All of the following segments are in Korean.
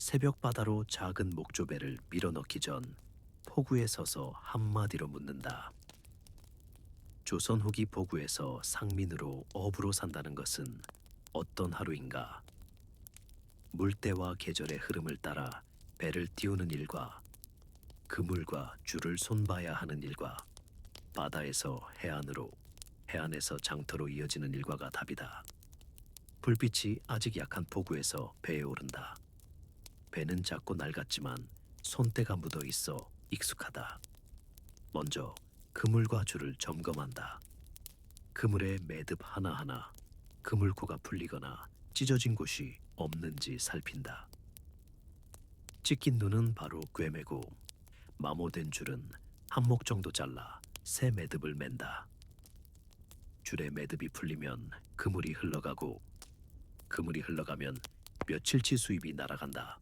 새벽 바다로 작은 목조배를 밀어넣기 전 포구에 서서 한마디로 묻는다. 조선 후기 포구에서 상민으로 어부로 산다는 것은 어떤 하루인가? 물때와 계절의 흐름을 따라 배를 띄우는 일과 그물과 줄을 손봐야 하는 일과 바다에서 해안으로, 해안에서 장터로 이어지는 일과가 답이다. 불빛이 아직 약한 포구에서 배에 오른다. 배는 작고 낡았지만 손때가 묻어 있어 익숙하다. 먼저 그물과 줄을 점검한다. 그물의 매듭 하나하나, 그물코가 풀리거나 찢어진 곳이 없는지 살핀다. 찢긴 눈은 바로 꿰매고 마모된 줄은 한목 정도 잘라 새 매듭을 맨다. 줄의 매듭이 풀리면 그물이 흘러가고 그물이 흘러가면 며칠치 수입이 날아간다.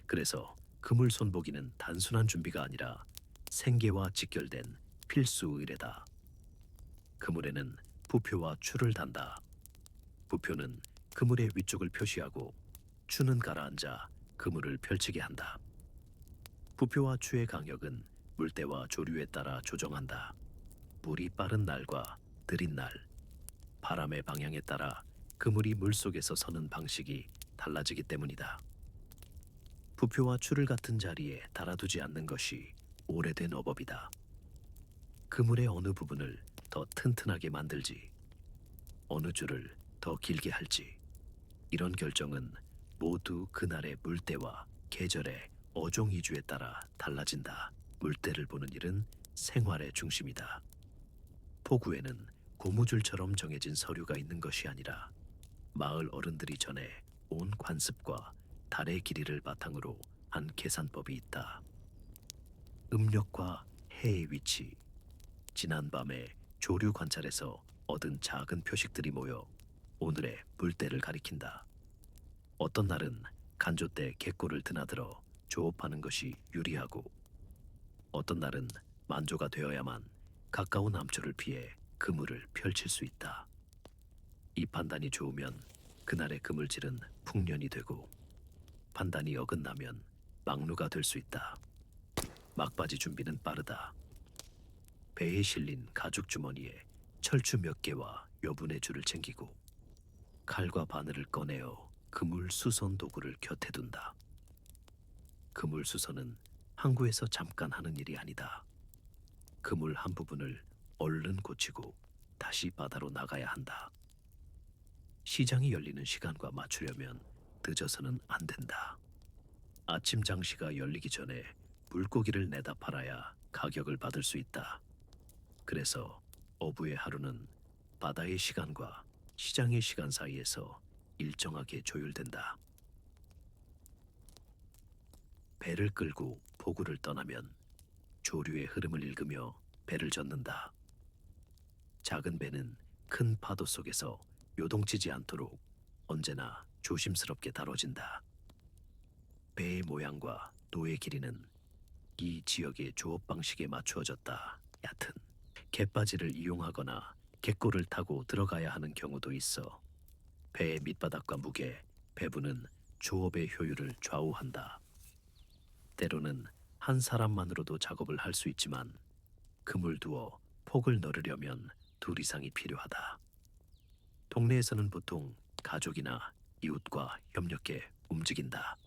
그래서 그물 손보기는 단순한 준비가 아니라 생계와 직결된 필수 의례다. 그물에는 부표와 추를 단다. 부표는 그물의 위쪽을 표시하고 추는 가라앉아 그물을 펼치게 한다. 부표와 추의 강력은 물때와 조류에 따라 조정한다. 물이 빠른 날과 느린 날, 바람의 방향에 따라 그물이 물속에서 서는 방식이 달라지기 때문이다. 부표와 추를 같은 자리에 달아두지 않는 것이 오래된 어법이다. 그물의 어느 부분을 더 튼튼하게 만들지, 어느 줄을 더 길게 할지, 이런 결정은 모두 그날의 물때와 계절의 어종이주에 따라 달라진다. 물때를 보는 일은 생활의 중심이다. 포구에는 고무줄처럼 정해진 서류가 있는 것이 아니라 마을 어른들이 전해 온 관습과 달의 길이를 바탕으로 한 계산법이 있다. 음력과 해의 위치, 지난밤에 조류 관찰에서 얻은 작은 표식들이 모여 오늘의 물때를 가리킨다. 어떤 날은 간조 때 갯골을 드나들어 조업하는 것이 유리하고 어떤 날은 만조가 되어야만 가까운 암초를 피해 그물을 펼칠 수 있다. 이 판단이 좋으면 그날의 그물질은 풍년이 되고 판단이 어긋나면 막루가 될 수 있다. 막바지 준비는 빠르다. 배에 실린 가죽 주머니에 철추 몇 개와 여분의 줄을 챙기고 칼과 바늘을 꺼내어 그물 수선 도구를 곁에 둔다. 그물 수선은 항구에서 잠깐 하는 일이 아니다. 그물 한 부분을 얼른 고치고 다시 바다로 나가야 한다. 시장이 열리는 시간과 맞추려면 늦어서는 안 된다. 아침 장시가 열리기 전에 물고기를 내다 팔아야 가격을 받을 수 있다. 그래서 어부의 하루는 바다의 시간과 시장의 시간 사이에서 일정하게 조율된다. 배를 끌고 포구를 떠나면 조류의 흐름을 읽으며 배를 젓는다. 작은 배는 큰 파도 속에서 요동치지 않도록 언제나 조심스럽게 다뤄진다. 배의 모양과 노의 길이는 이 지역의 조업 방식에 맞추어졌다. 얕은 갯바지를 이용하거나 갯골을 타고 들어가야 하는 경우도 있어 배의 밑바닥과 무게, 배분은 조업의 효율을 좌우한다. 때로는 한 사람만으로도 작업을 할 수 있지만 그물 두어 폭을 너르려면 둘 이상이 필요하다. 동네에서는 보통 가족이나 이웃과 협력해 움직인다.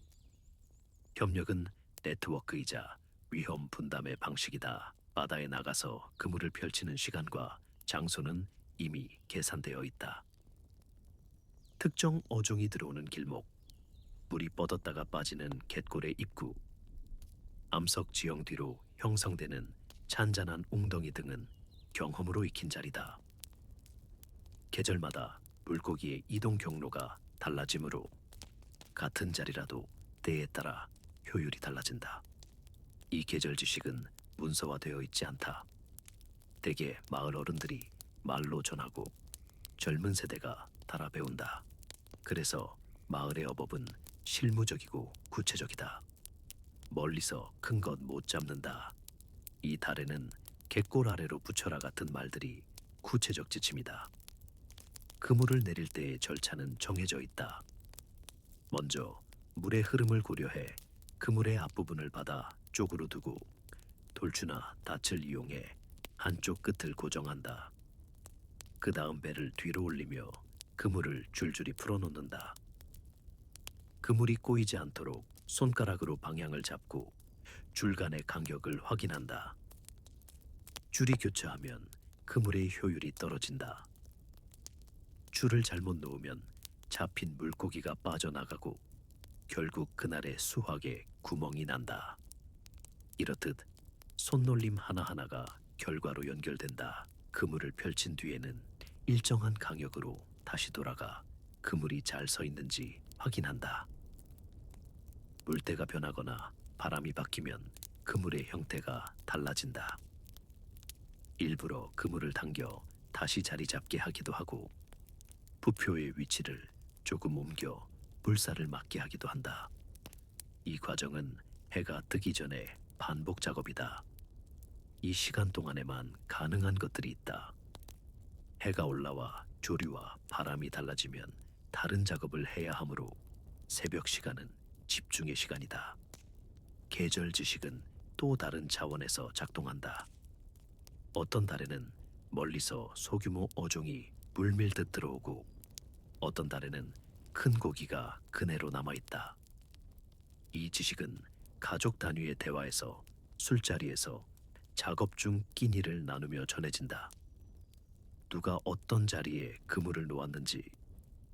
협력은 네트워크이자 위험 분담의 방식이다. 바다에 나가서 그물을 펼치는 시간과 장소는 이미 계산되어 있다. 특정 어종이 들어오는 길목, 물이 뻗었다가 빠지는 갯골의 입구, 암석 지형 뒤로 형성되는 잔잔한 웅덩이 등은 경험으로 익힌 자리다. 계절마다 물고기의 이동 경로가 달라지므로 같은 자리라도 때에 따라 효율이 달라진다. 이 계절 지식은 문서화되어 있지 않다. 대개 마을 어른들이 말로 전하고 젊은 세대가 달아 배운다. 그래서 마을의 어법은 실무적이고 구체적이다. 멀리서 큰 것 못 잡는다. 이 달에는 갯골 아래로 붙여라 같은 말들이 구체적 지침이다. 그물을 내릴 때의 절차는 정해져 있다. 먼저 물의 흐름을 고려해 그물의 앞부분을 받아 쪽으로 두고 돌추나 닻을 이용해 한쪽 끝을 고정한다. 그 다음 배를 뒤로 올리며 그물을 줄줄이 풀어놓는다. 그물이 꼬이지 않도록 손가락으로 방향을 잡고 줄간의 간격을 확인한다. 줄이 교차하면 그물의 효율이 떨어진다. 줄을 잘못 놓으면 잡힌 물고기가 빠져나가고 결국 그날의 수확에 구멍이 난다. 이렇듯 손놀림 하나하나가 결과로 연결된다. 그물을 펼친 뒤에는 일정한 간격으로 다시 돌아가 그물이 잘 서 있는지 확인한다. 물때가 변하거나 바람이 바뀌면 그물의 형태가 달라진다. 일부러 그물을 당겨 다시 자리 잡게 하기도 하고 부표의 위치를 조금 옮겨 물살을 맞게 하기도 한다. 이 과정은 해가 뜨기 전에 반복 작업이다. 이 시간 동안에만 가능한 것들이 있다. 해가 올라와 조류와 바람이 달라지면 다른 작업을 해야 하므로 새벽 시간은 집중의 시간이다. 계절 지식은 또 다른 차원에서 작동한다. 어떤 달에는 멀리서 소규모 어종이 물밀듯 들어오고 어떤 달에는 큰 고기가 그네로 남아있다. 이 지식은 가족 단위의 대화에서 술자리에서 작업 중 끼니를 나누며 전해진다. 누가 어떤 자리에 그물을 놓았는지,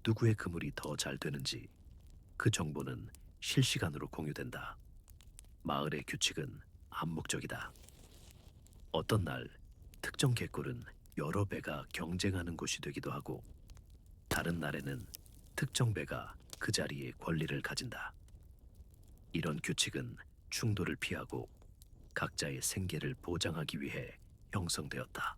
누구의 그물이 더 잘 되는지 그 정보는 실시간으로 공유된다. 마을의 규칙은 암묵적이다. 어떤 날 특정 갯굴은 여러 배가 경쟁하는 곳이 되기도 하고 다른 날에는 특정 배가 그 자리에 권리를 가진다. 이런 규칙은 충돌을 피하고 각자의 생계를 보장하기 위해 형성되었다.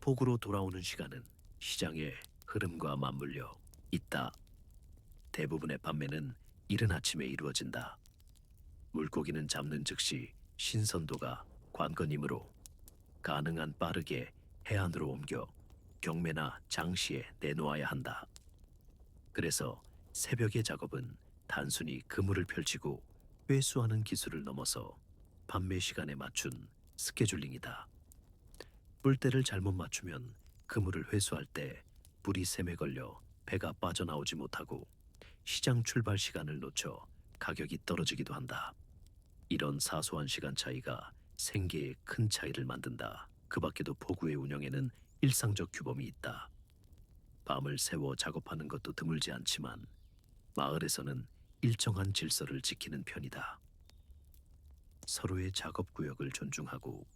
폭우로 돌아오는 시간은 시장의 흐름과 맞물려 있다. 대부분의 판매는 이른 아침에 이루어진다. 물고기는 잡는 즉시 신선도가 관건이므로 가능한 빠르게 해안으로 옮겨 경매나 장시에 내놓아야 한다. 그래서 새벽의 작업은 단순히 그물을 펼치고 회수하는 기술을 넘어서 판매 시간에 맞춘 스케줄링이다. 뿔대를 잘못 맞추면 그물을 회수할 때 불이 샘에 걸려 배가 빠져나오지 못하고 시장 출발 시간을 놓쳐 가격이 떨어지기도 한다. 이런 사소한 시간 차이가 생계에 큰 차이를 만든다. 그 밖에도 포구의 운영에는 일상적 규범이 있다. 밤을 새워 작업하는 것도 드물지 않지만 마을에서는 일정한 질서를 지키는 편이다. 서로의 작업 구역을 존중하고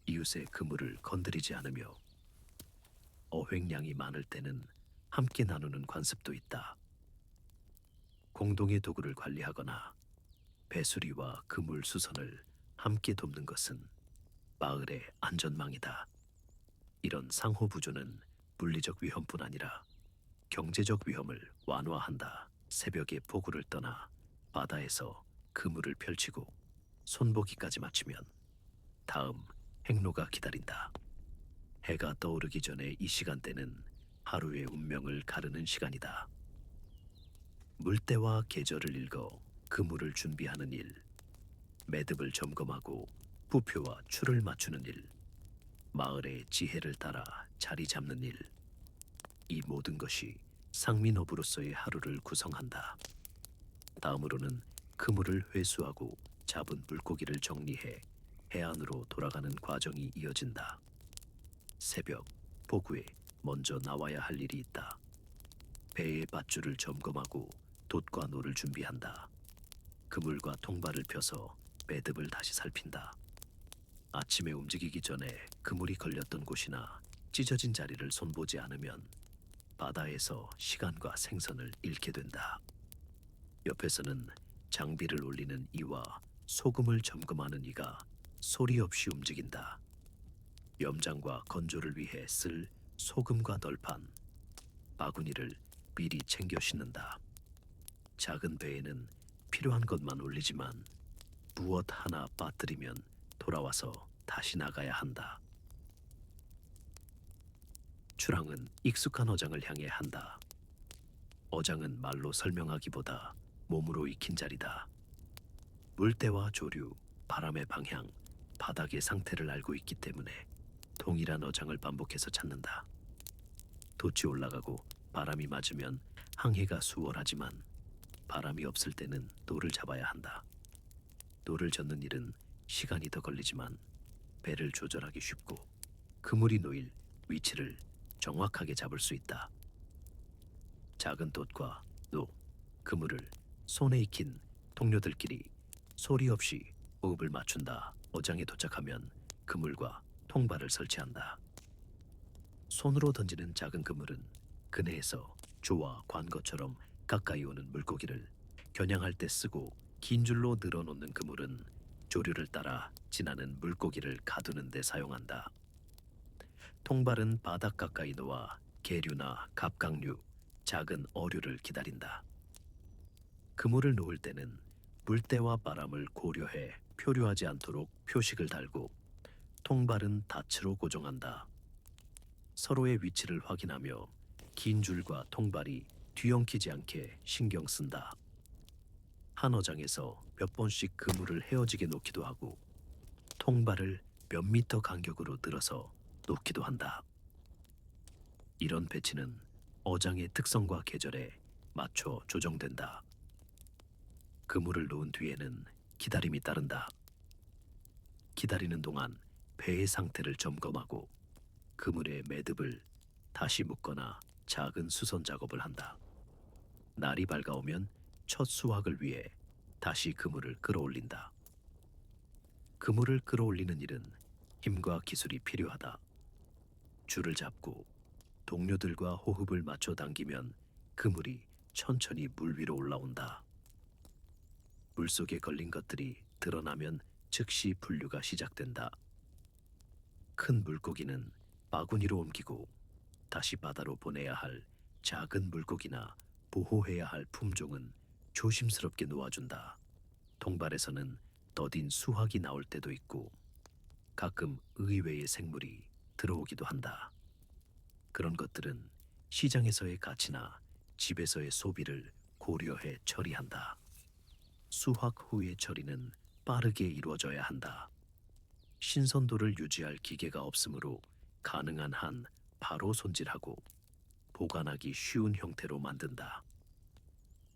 이웃의 그물을 건드리지 않으며 어획량이 많을 때는 함께 나누는 관습도 있다. 공동의 도구를 관리하거나 배수리와 그물 수선을 함께 돕는 것은 마을의 안전망이다. 이런 상호부조는 물리적 위험뿐 아니라 경제적 위험을 완화한다. 새벽에 포구를 떠나 바다에서 그물을 펼치고 손보기까지 마치면 다음 행로가 기다린다. 해가 떠오르기 전에 이 시간대는 하루의 운명을 가르는 시간이다. 물때와 계절을 읽어 그물을 준비하는 일, 매듭을 점검하고 부표와 줄을 맞추는 일, 마을의 지혜를 따라 자리 잡는 일, 이 모든 것이 상민어부로서의 하루를 구성한다. 다음으로는 그물을 회수하고 잡은 물고기를 정리해 해안으로 돌아가는 과정이 이어진다. 새벽 포구에 먼저 나와야 할 일이 있다. 배의 밧줄을 점검하고 돛과 노를 준비한다. 그물과 통발을 펴서 매듭을 다시 살핀다. 아침에 움직이기 전에 그물이 걸렸던 곳이나 찢어진 자리를 손보지 않으면 바다에서 시간과 생선을 잃게 된다. 옆에서는 장비를 올리는 이와 소금을 점검하는 이가 소리 없이 움직인다. 염장과 건조를 위해 쓸 소금과 널판, 바구니를 미리 챙겨 싣는다. 작은 배에는 필요한 것만 올리지만 무엇 하나 빠뜨리면 돌아와서 다시 나가야 한다. 출항은 익숙한 어장을 향해 한다. 어장은 말로 설명하기보다 몸으로 익힌 자리다. 물때와 조류, 바람의 방향, 바닥의 상태를 알고 있기 때문에 동일한 어장을 반복해서 찾는다. 돛이 올라가고 바람이 맞으면 항해가 수월하지만 바람이 없을 때는 노를 잡아야 한다. 노를 젓는 일은 시간이 더 걸리지만 배를 조절하기 쉽고 그물이 놓일 위치를 정확하게 잡을 수 있다. 작은 돛과 노, 그물을 손에 익힌 동료들끼리 소리 없이 호흡을 맞춘다. 어장에 도착하면 그물과 통발을 설치한다. 손으로 던지는 작은 그물은 그네에서 조와 관거처럼 가까이 오는 물고기를 겨냥할 때 쓰고, 긴 줄로 늘어놓는 그물은 조류를 따라 지나는 물고기를 가두는 데 사용한다. 통발은 바닥 가까이 놓아 계류나 갑각류, 작은 어류를 기다린다. 그물을 놓을 때는 물때와 바람을 고려해 표류하지 않도록 표식을 달고, 통발은 닻으로 고정한다. 서로의 위치를 확인하며 긴 줄과 통발이 뒤엉키지 않게 신경 쓴다. 한 어장에서 몇 번씩 그물을 헤어지게 놓기도 하고 통발을 몇 미터 간격으로 늘어서 놓기도 한다. 이런 배치는 어장의 특성과 계절에 맞춰 조정된다. 그물을 놓은 뒤에는 기다림이 따른다. 기다리는 동안 배의 상태를 점검하고 그물의 매듭을 다시 묶거나 작은 수선 작업을 한다. 날이 밝아오면 첫 수확을 위해 다시 그물을 끌어올린다. 그물을 끌어올리는 일은 힘과 기술이 필요하다. 줄을 잡고 동료들과 호흡을 맞춰 당기면 그물이 천천히 물 위로 올라온다. 물속에 걸린 것들이 드러나면 즉시 분류가 시작된다. 큰 물고기는 바구니로 옮기고 다시 바다로 보내야 할 작은 물고기나 보호해야 할 품종은 조심스럽게 놓아준다. 통발에서는 더딘 수확이 나올 때도 있고 가끔 의외의 생물이 들어오기도 한다. 그런 것들은 시장에서의 가치나 집에서의 소비를 고려해 처리한다. 수확 후의 처리는 빠르게 이루어져야 한다. 신선도를 유지할 기계가 없으므로 가능한 한 바로 손질하고 보관하기 쉬운 형태로 만든다.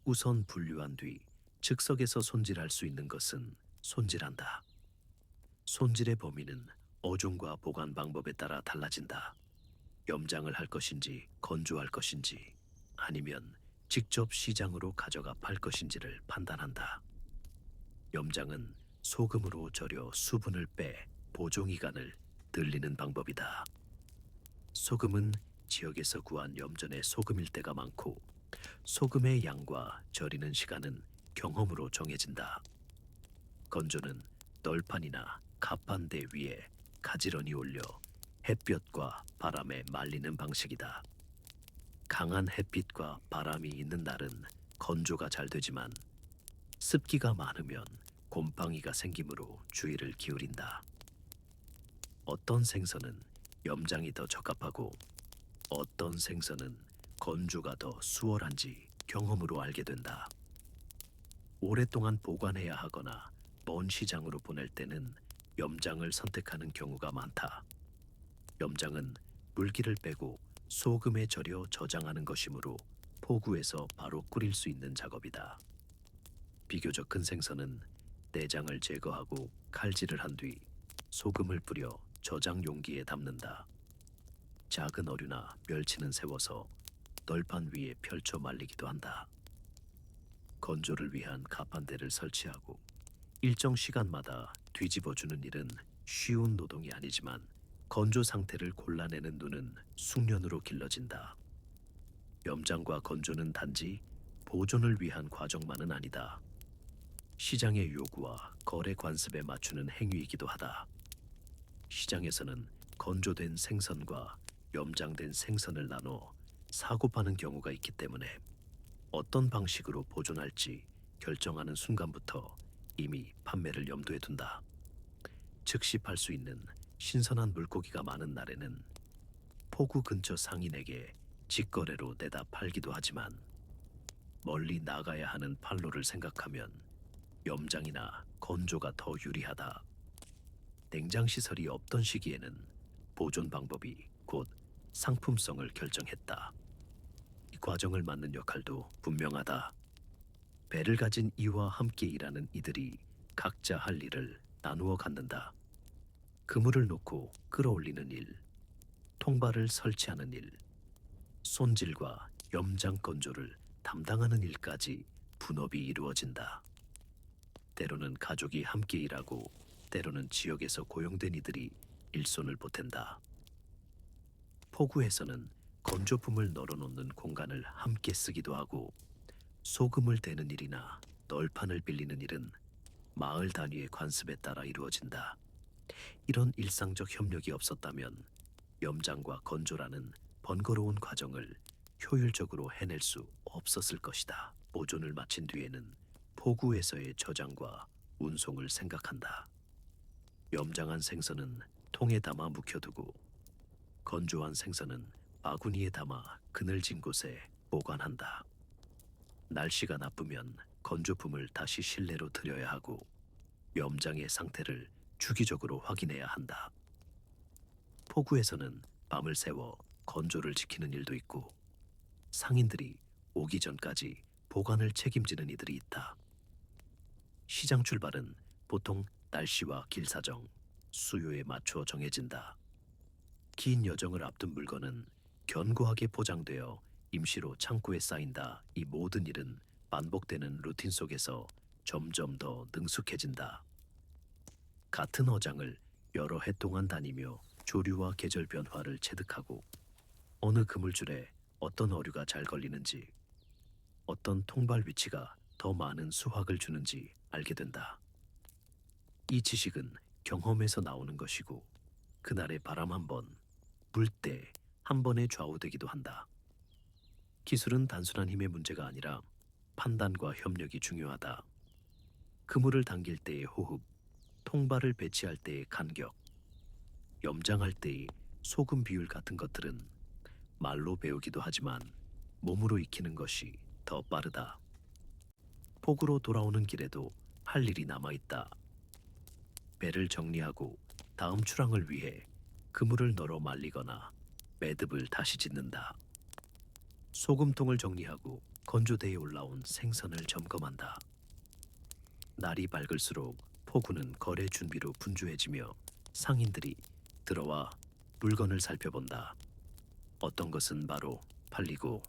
우선 분류한 뒤 즉석에서 손질할 수 있는 것은 손질한다. 손질의 범위는 어종과 보관 방법에 따라 달라진다. 염장을 할 것인지 건조할 것인지 아니면 직접 시장으로 가져가 팔 것인지를 판단한다. 염장은 소금으로 절여 수분을 빼 보존기간을 늘리는 방법이다. 소금은 지역에서 구한 염전의 소금일 때가 많고 소금의 양과 절이는 시간은 경험으로 정해진다. 건조는 널판이나 갑판대 위에 가지런히 올려 햇볕과 바람에 말리는 방식이다. 강한 햇빛과 바람이 있는 날은 건조가 잘 되지만 습기가 많으면 곰팡이가 생기므로 주의를 기울인다. 어떤 생선은 염장이 더 적합하고 어떤 생선은 건조가 더 수월한지 경험으로 알게 된다. 오랫동안 보관해야 하거나 먼 시장으로 보낼 때는 염장을 선택하는 경우가 많다. 염장은 물기를 빼고 소금에 절여 저장하는 것이므로 포구에서 바로 끓일 수 있는 작업이다. 비교적 큰 생선은 내장을 제거하고 칼질을 한 뒤 소금을 뿌려 저장 용기에 담는다. 작은 어류나 멸치는 세워서 널판 위에 펼쳐 말리기도 한다. 건조를 위한 가판대를 설치하고 일정 시간마다 뒤집어주는 일은 쉬운 노동이 아니지만 건조 상태를 골라내는 눈은 숙련으로 길러진다. 염장과 건조는 단지 보존을 위한 과정만은 아니다. 시장의 요구와 거래 관습에 맞추는 행위이기도 하다. 시장에서는 건조된 생선과 염장된 생선을 나눠 사고 파는 경우가 있기 때문에 어떤 방식으로 보존할지 결정하는 순간부터 이미 판매를 염두에 둔다. 즉시 팔 수 있는 신선한 물고기가 많은 날에는 포구 근처 상인에게 직거래로 내다 팔기도 하지만 멀리 나가야 하는 판로를 생각하면 염장이나 건조가 더 유리하다. 냉장 시설이 없던 시기에는 보존 방법이 곧 상품성을 결정했다. 이 과정을 맡는 역할도 분명하다. 배를 가진 이와 함께 일하는 이들이 각자 할 일을 나누어 갖는다. 그물을 놓고 끌어올리는 일, 통발을 설치하는 일, 손질과 염장 건조를 담당하는 일까지 분업이 이루어진다. 때로는 가족이 함께 일하고 때로는 지역에서 고용된 이들이 일손을 보탠다. 포구에서는 건조품을 널어놓는 공간을 함께 쓰기도 하고 소금을 대는 일이나 널판을 빌리는 일은 마을 단위의 관습에 따라 이루어진다. 이런 일상적 협력이 없었다면 염장과 건조라는 번거로운 과정을 효율적으로 해낼 수 없었을 것이다. 보존을 마친 뒤에는 포구에서의 저장과 운송을 생각한다. 염장한 생선은 통에 담아 묵혀두고 건조한 생선은 바구니에 담아 그늘진 곳에 보관한다. 날씨가 나쁘면 건조품을 다시 실내로 들여야 하고 염장의 상태를 주기적으로 확인해야 한다. 포구에서는 밤을 새워 건조를 지키는 일도 있고 상인들이 오기 전까지 보관을 책임지는 이들이 있다. 시장 출발은 보통 날씨와 길 사정, 수요에 맞추어 정해진다. 긴 여정을 앞둔 물건은 견고하게 포장되어 임시로 창고에 쌓인다. 이 모든 일은 반복되는 루틴 속에서 점점 더 능숙해진다. 같은 어장을 여러 해 동안 다니며 조류와 계절 변화를 체득하고 어느 그물줄에 어떤 어류가 잘 걸리는지, 어떤 통발 위치가 더 많은 수확을 주는지 알게 된다. 이 지식은 경험에서 나오는 것이고 그날의 바람 한 번, 물때 한 번에 좌우되기도 한다. 기술은 단순한 힘의 문제가 아니라 판단과 협력이 중요하다. 그물을 당길 때의 호흡, 통발을 배치할 때의 간격, 염장할 때의 소금 비율 같은 것들은 말로 배우기도 하지만 몸으로 익히는 것이 더 빠르다. 포구로 돌아오는 길에도 할 일이 남아있다. 배를 정리하고 다음 출항을 위해 그물을 널어 말리거나 매듭을 다시 짓는다. 소금통을 정리하고 건조대에 올라온 생선을 점검한다. 날이 밝을수록 포구는 거래 준비로 분주해지며 상인들이 들어와 물건을 살펴본다. 어떤 것은 바로 팔리고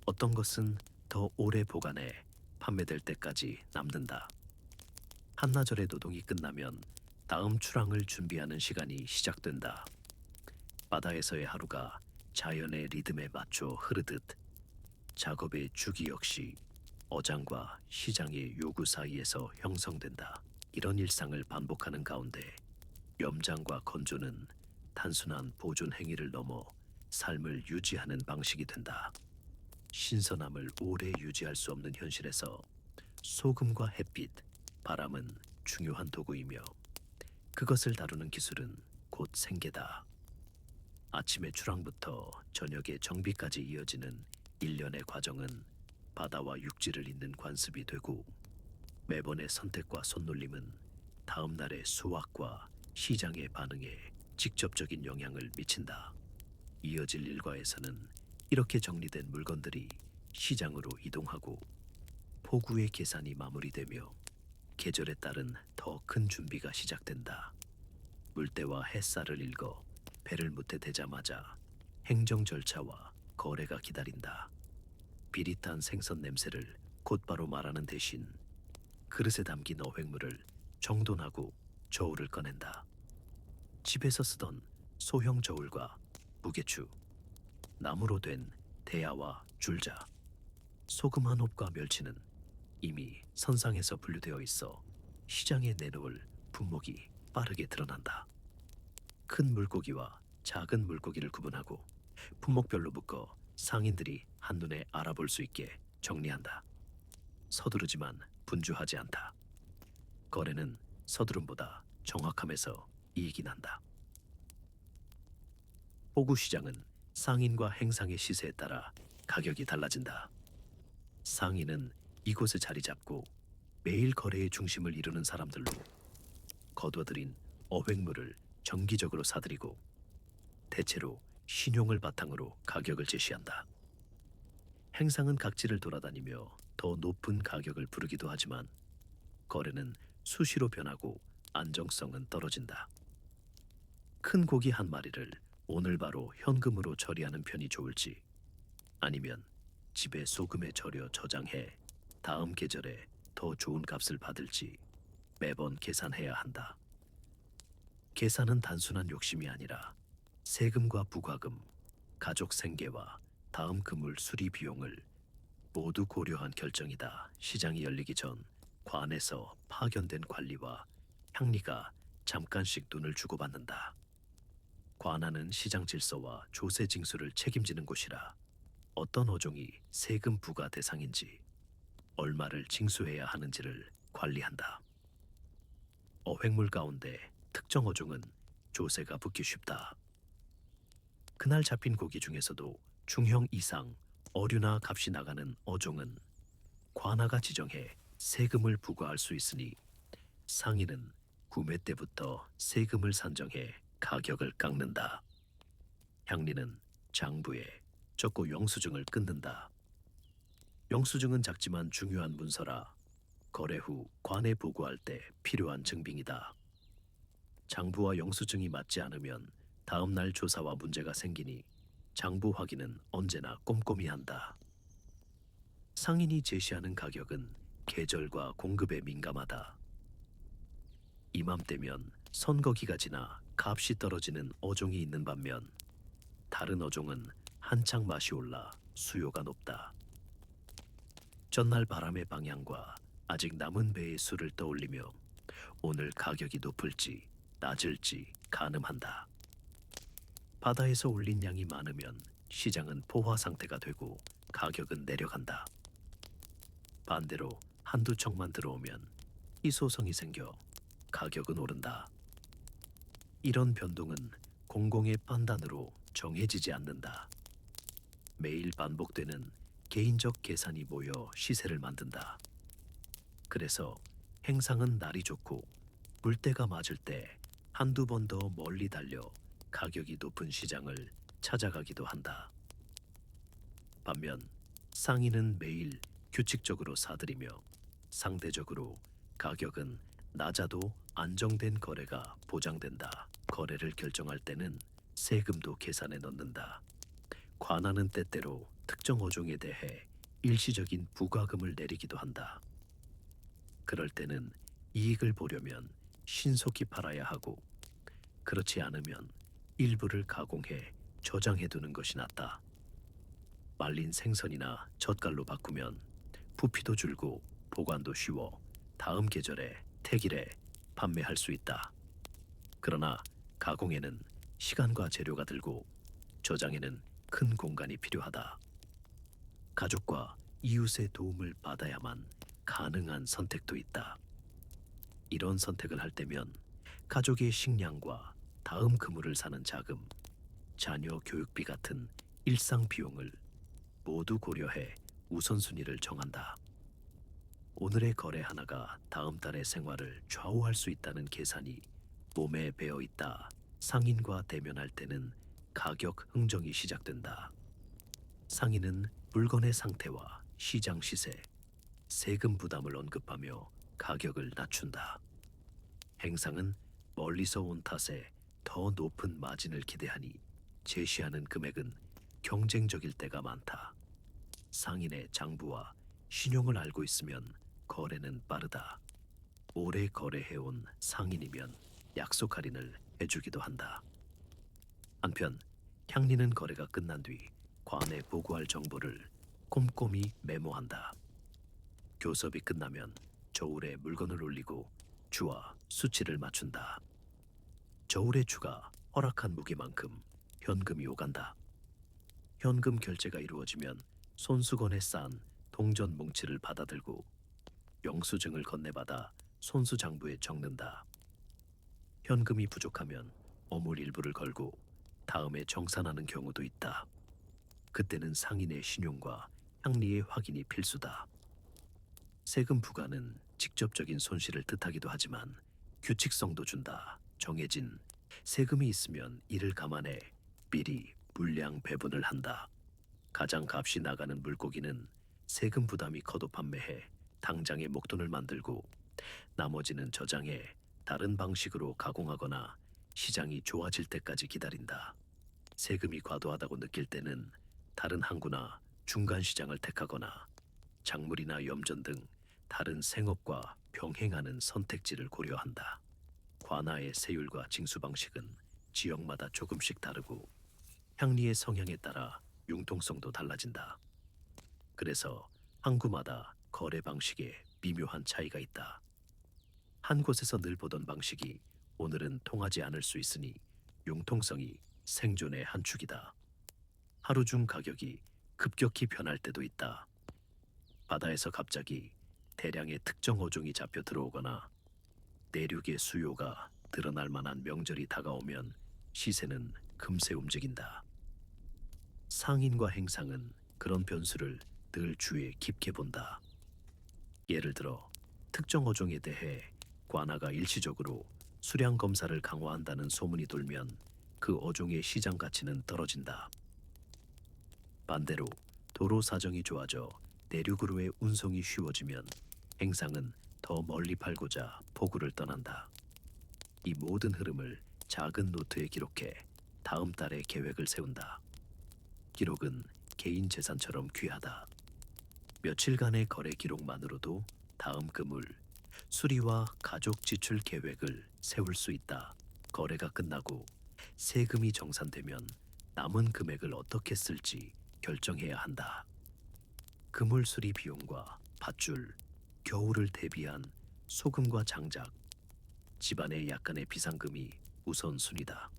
어떤 것은 더 오래 보관해 판매될 때까지 남는다. 한나절의 노동이 끝나면 다음 출항을 준비하는 시간이 시작된다. 바다에서의 하루가 자연의 리듬에 맞춰 흐르듯 작업의 주기 역시 어장과 시장의 요구 사이에서 형성된다. 이런 일상을 반복하는 가운데 염장과 건조는 단순한 보존 행위를 넘어 삶을 유지하는 방식이 된다. 신선함을 오래 유지할 수 없는 현실에서 소금과 햇빛, 바람은 중요한 도구이며 그것을 다루는 기술은 곧 생계다. 아침의 출항부터 저녁의 정비까지 이어지는 일련의 과정은 바다와 육지를 잇는 관습이 되고 매번의 선택과 손놀림은 다음 날의 수확과 시장의 반응에 직접적인 영향을 미친다. 이어질 일과에서는 이렇게 정리된 물건들이 시장으로 이동하고 포구의 계산이 마무리되며 계절에 따른 더 큰 준비가 시작된다. 물때와 햇살을 읽어 배를 무태 대자마자 행정 절차와 거래가 기다린다. 비릿한 생선 냄새를 곧바로 말하는 대신 그릇에 담긴 어획물을 정돈하고 저울을 꺼낸다. 집에서 쓰던 소형 저울과 무게추, 나무로 된 대야와 줄자, 소금 한 홉과 멸치는 이미 선상에서 분류되어 있어 시장에 내놓을 품목이 빠르게 드러난다. 큰 물고기와 작은 물고기를 구분하고 품목별로 묶어 상인들이 한눈에 알아볼 수 있게 정리한다. 서두르지만 분주하지 않다. 거래는 서두름보다 정확함에서 이익이 난다. 포구 시장은 상인과 행상의 시세에 따라 가격이 달라진다. 상인은 이곳에 자리 잡고 매일 거래의 중심을 이루는 사람들로 거둬들인 어획물을 정기적으로 사들이고 대체로 신용을 바탕으로 가격을 제시한다. 행상은 각지를 돌아다니며 더 높은 가격을 부르기도 하지만 거래는 수시로 변하고 안정성은 떨어진다. 큰 고기 한 마리를 오늘 바로 현금으로 처리하는 편이 좋을지 아니면 집에 소금에 절여 저장해 다음 계절에 더 좋은 값을 받을지 매번 계산해야 한다. 계산은 단순한 욕심이 아니라 세금과 부과금, 가족 생계와 다음 그물 수리 비용을 모두 고려한 결정이다. 시장이 열리기 전 관에서 파견된 관리와 향리가 잠깐씩 눈을 주고받는다. 관아는 시장 질서와 조세 징수를 책임지는 곳이라 어떤 어종이 세금 부과 대상인지, 얼마를 징수해야 하는지를 관리한다. 어획물 가운데 특정 어종은 조세가 붙기 쉽다. 그날 잡힌 고기 중에서도 중형 이상 어류나 값이 나가는 어종은 관아가 지정해 세금을 부과할 수 있으니 상인은 구매 때부터 세금을 산정해 가격을 깎는다. 향리는 장부에 적고 영수증을 끊는다. 영수증은 작지만 중요한 문서라 거래 후 관에 보고할 때 필요한 증빙이다. 장부와 영수증이 맞지 않으면 다음 날 조사와 문제가 생기니 장부 확인은 언제나 꼼꼼히 한다. 상인이 제시하는 가격은 계절과 공급에 민감하다. 이맘때면 선거기가 지나 값이 떨어지는 어종이 있는 반면 다른 어종은 한창 맛이 올라 수요가 높다. 전날 바람의 방향과 아직 남은 배의 수를 떠올리며 오늘 가격이 높을지 낮을지 가늠한다. 바다에서 올린 양이 많으면 시장은 포화 상태가 되고 가격은 내려간다. 반대로 한두 척만 들어오면 희소성이 생겨 가격은 오른다. 이런 변동은 공공의 판단으로 정해지지 않는다. 매일 반복되는 개인적 계산이 모여 시세를 만든다. 그래서 행상은 날이 좋고 물때가 맞을 때 한두 번 더 멀리 달려 가격이 높은 시장을 찾아가기도 한다. 반면 상인은 매일 규칙적으로 사들이며 상대적으로 가격은 낮아도 안정된 거래가 보장된다. 거래를 결정할 때는 세금도 계산에 넣는다. 관아는 때때로 특정 어종에 대해 일시적인 부과금을 내리기도 한다. 그럴 때는 이익을 보려면 신속히 팔아야 하고 그렇지 않으면 일부를 가공해 저장해두는 것이 낫다. 말린 생선이나 젓갈로 바꾸면 부피도 줄고 보관도 쉬워 다음 계절에 택일에 판매할 수 있다. 그러나 가공에는 시간과 재료가 들고 저장에는 큰 공간이 필요하다. 가족과 이웃의 도움을 받아야만 가능한 선택도 있다. 이런 선택을 할 때면 가족의 식량과 다음 그물을 사는 자금, 자녀 교육비 같은 일상 비용을 모두 고려해 우선순위를 정한다. 오늘의 거래 하나가 다음 달의 생활을 좌우할 수 있다는 계산이 몸에 배어 있다. 상인과 대면할 때는 가격 흥정이 시작된다. 상인은 물건의 상태와 시장 시세, 세금 부담을 언급하며 가격을 낮춘다. 행상은 멀리서 온 탓에 더 높은 마진을 기대하니 제시하는 금액은 경쟁적일 때가 많다. 상인의 장부와 신용을 알고 있으면 거래는 빠르다. 오래 거래해온 상인이면 약속 할인을 해주기도 한다. 한편 향리는 거래가 끝난 뒤 관에 보고할 정보를 꼼꼼히 메모한다. 교섭이 끝나면 저울에 물건을 올리고 주와 수치를 맞춘다. 저울의 주가 허락한 무게만큼 현금이 오간다. 현금 결제가 이루어지면 손수건에 싼 동전 뭉치를 받아들고 영수증을 건네받아 손수 장부에 적는다. 현금이 부족하면 어물 일부를 걸고 다음에 정산하는 경우도 있다. 그때는 상인의 신용과 향리의 확인이 필수다. 세금 부과는 직접적인 손실을 뜻하기도 하지만 규칙성도 준다. 정해진 세금이 있으면 이를 감안해 미리 물량 배분을 한다. 가장 값이 나가는 물고기는 세금 부담이 커도 판매해 당장의 목돈을 만들고, 나머지는 저장해 다른 방식으로 가공하거나 시장이 좋아질 때까지 기다린다. 세금이 과도하다고 느낄 때는 다른 항구나 중간 시장을 택하거나 작물이나 염전 등 다른 생업과 병행하는 선택지를 고려한다. 관아의 세율과 징수 방식은 지역마다 조금씩 다르고 향리의 성향에 따라 융통성도 달라진다. 그래서 항구마다 거래 방식에 미묘한 차이가 있다. 한 곳에서 늘 보던 방식이 오늘은 통하지 않을 수 있으니 융통성이 생존의 한 축이다. 하루 중 가격이 급격히 변할 때도 있다. 바다에서 갑자기 대량의 특정 어종이 잡혀 들어오거나 내륙의 수요가 늘어날 만한 명절이 다가오면 시세는 금세 움직인다. 상인과 행상은 그런 변수를 늘 주의에 깊게 본다. 예를 들어 특정 어종에 대해 관아가 일시적으로 수량 검사를 강화한다는 소문이 돌면 그 어종의 시장 가치는 떨어진다. 반대로 도로 사정이 좋아져 내륙으로의 운송이 쉬워지면 행상은 더 멀리 팔고자 포구를 떠난다. 이 모든 흐름을 작은 노트에 기록해 다음 달의 계획을 세운다. 기록은 개인 재산처럼 귀하다. 며칠간의 거래 기록만으로도 다음 그물, 수리와 가족 지출 계획을 세울 수 있다. 거래가 끝나고 세금이 정산되면 남은 금액을 어떻게 쓸지 결정해야 한다. 그물 수리 비용과 밧줄, 겨울을 대비한 소금과 장작, 집안의 약간의 비상금이 우선순위다.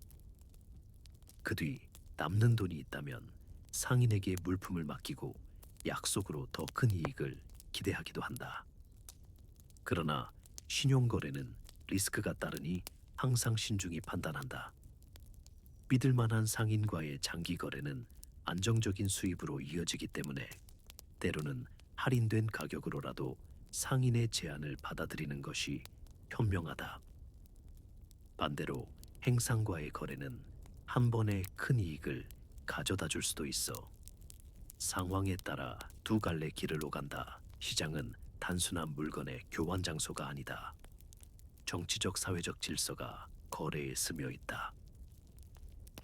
그 뒤 남는 돈이 있다면 상인에게 물품을 맡기고 약속으로 더 큰 이익을 기대하기도 한다. 그러나 신용거래는 리스크가 따르니 항상 신중히 판단한다. 믿을 만한 상인과의 장기 거래는 안정적인 수입으로 이어지기 때문에 때로는 할인된 가격으로라도 상인의 제안을 받아들이는 것이 현명하다. 반대로 행상과의 거래는 한 번에 큰 이익을 가져다 줄 수도 있어. 상황에 따라 두 갈래 길을 오간다. 시장은 단순한 물건의 교환 장소가 아니다. 정치적 사회적 질서가 거래에 스며 있다.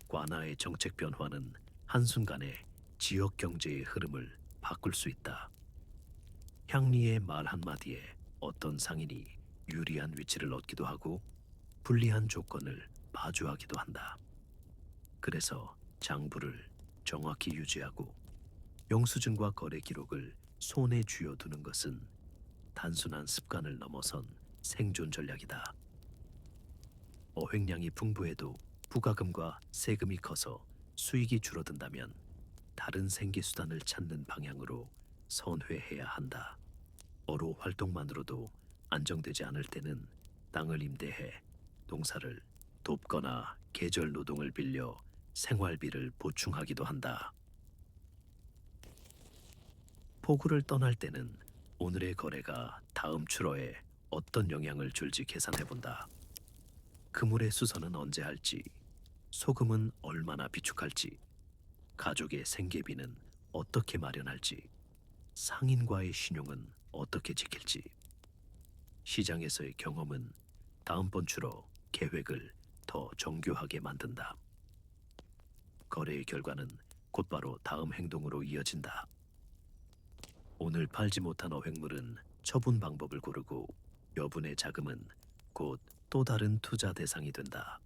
관아의 정책 변화는 한순간에 지역 경제의 흐름을 바꿀 수 있다. 향리의 말 한마디에 어떤 상인이 유리한 위치를 얻기도 하고 불리한 조건을 마주하기도 한다. 그래서 장부를 정확히 유지하고 영수증과 거래 기록을 손에 쥐어두는 것은 단순한 습관을 넘어선 생존 전략이다. 어획량이 풍부해도 부가금과 세금이 커서 수익이 줄어든다면 다른 생계수단을 찾는 방향으로 선회해야 한다. 어로 활동만으로도 안정되지 않을 때는 땅을 임대해 농사를 돕거나 계절 노동을 빌려 생활비를 보충하기도 한다. 포구를 떠날 때는 오늘의 거래가 다음 출어에 어떤 영향을 줄지 계산해본다. 그물의 수선은 언제 할지, 소금은 얼마나 비축할지, 가족의 생계비는 어떻게 마련할지, 상인과의 신용은 어떻게 지킬지. 시장에서의 경험은 다음번 주로 계획을 더 정교하게 만든다. 거래의 결과는 곧바로 다음 행동으로 이어진다. 오늘 팔지 못한 어획물은 처분 방법을 고르고 여분의 자금은 곧 또 다른 투자 대상이 된다.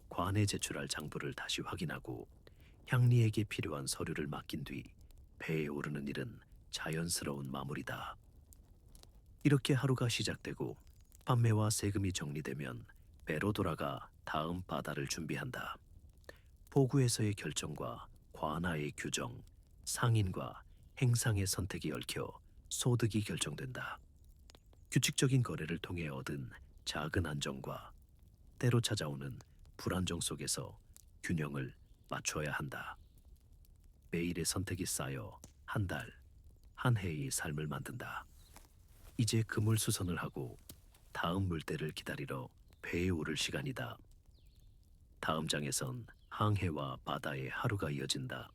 관에 제출할 장부를 다시 확인하고 향리에게 필요한 서류를 맡긴 뒤 배에 오르는 일은 자연스러운 마무리다. 이렇게 하루가 시작되고 판매와 세금이 정리되면 배로 돌아가 다음 바다를 준비한다. 포구에서의 결정과 관아의 규정, 상인과 행상의 선택이 얽혀 소득이 결정된다. 규칙적인 거래를 통해 얻은 작은 안정과 때로 찾아오는 불안정 속에서 균형을 맞춰야 한다. 매일의 선택이 쌓여 한 달, 한 해의 삶을 만든다. 이제 그물 수선을 하고 다음 물때를 기다리러 배에 오를 시간이다. 다음 장에선 항해와 바다의 하루가 이어진다.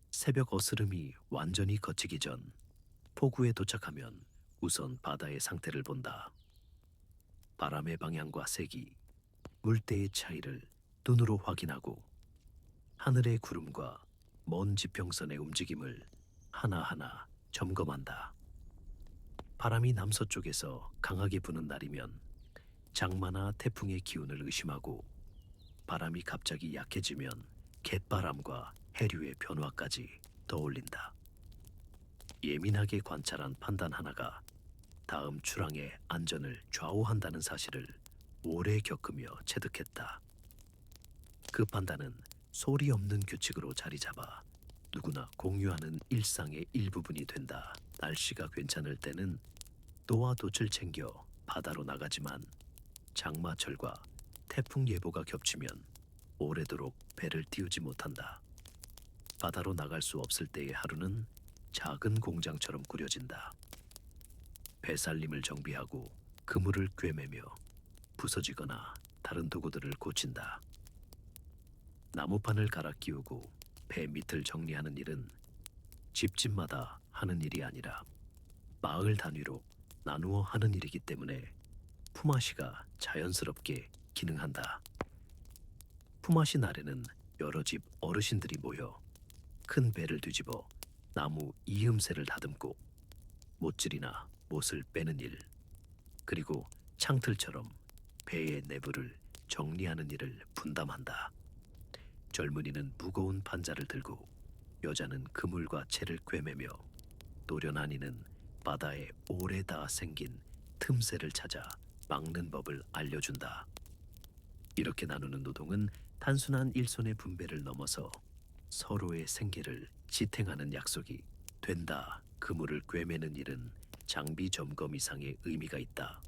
새벽 어스름이 완전히 걷히기 전 포구에 도착하면 우선 바다의 상태를 본다. 바람의 방향과 색이, 물때의 차이를 눈으로 확인하고 하늘의 구름과 먼 지평선의 움직임을 하나하나 점검한다. 바람이 남서쪽에서 강하게 부는 날이면 장마나 태풍의 기운을 의심하고, 바람이 갑자기 약해지면 갯바람과 해류의 변화까지 떠올린다. 예민하게 관찰한 판단 하나가 다음 출항의 안전을 좌우한다는 사실을 오래 겪으며 체득했다. 그 판단은 소리 없는 규칙으로 자리 잡아 누구나 공유하는 일상의 일부분이 된다. 날씨가 괜찮을 때는 또와 돛을 챙겨 바다로 나가지만 장마철과 태풍 예보가 겹치면 오래도록 배를 띄우지 못한다. 바다로 나갈 수 없을 때의 하루는 작은 공장처럼 꾸려진다. 배살림을 정비하고 그물을 꿰매며 부서지거나 다른 도구들을 고친다. 나무판을 갈아 끼우고 배 밑을 정리하는 일은 집집마다 하는 일이 아니라 마을 단위로 나누어 하는 일이기 때문에 품앗이가 자연스럽게 기능한다. 품앗이 날에는 여러 집 어르신들이 모여 큰 배를 뒤집어 나무 이음새를 다듬고 못질이나 못을 빼는 일, 그리고 창틀처럼 배의 내부를 정리하는 일을 분담한다. 젊은이는 무거운 판자를 들고, 여자는 그물과 채를 꿰매며, 노련한이는 바다에 오래 닿아 생긴 틈새를 찾아 막는 법을 알려준다. 이렇게 나누는 노동은 단순한 일손의 분배를 넘어서 서로의 생계를 지탱하는 약속이 된다. 그물을 꿰매는 일은 장비 점검 이상의 의미가 있다.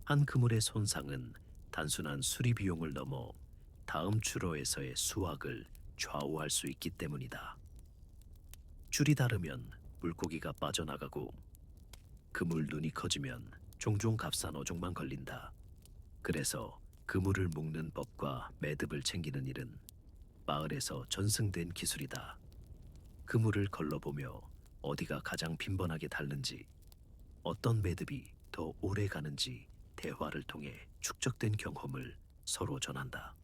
한 그물의 손상은 단순한 수리 비용을 넘어 다음 출어에서의 수확을 좌우할 수 있기 때문이다. 줄이 다르면 물고기가 빠져나가고, 그물 눈이 커지면 종종 값싼 어종만 걸린다. 그래서 그물을 묶는 법과 매듭을 챙기는 일은 마을에서 전승된 기술이다. 그물을 걸러보며 어디가 가장 빈번하게 닳는지, 어떤 매듭이 더 오래 가는지 대화를 통해 축적된 경험을 서로 전한다.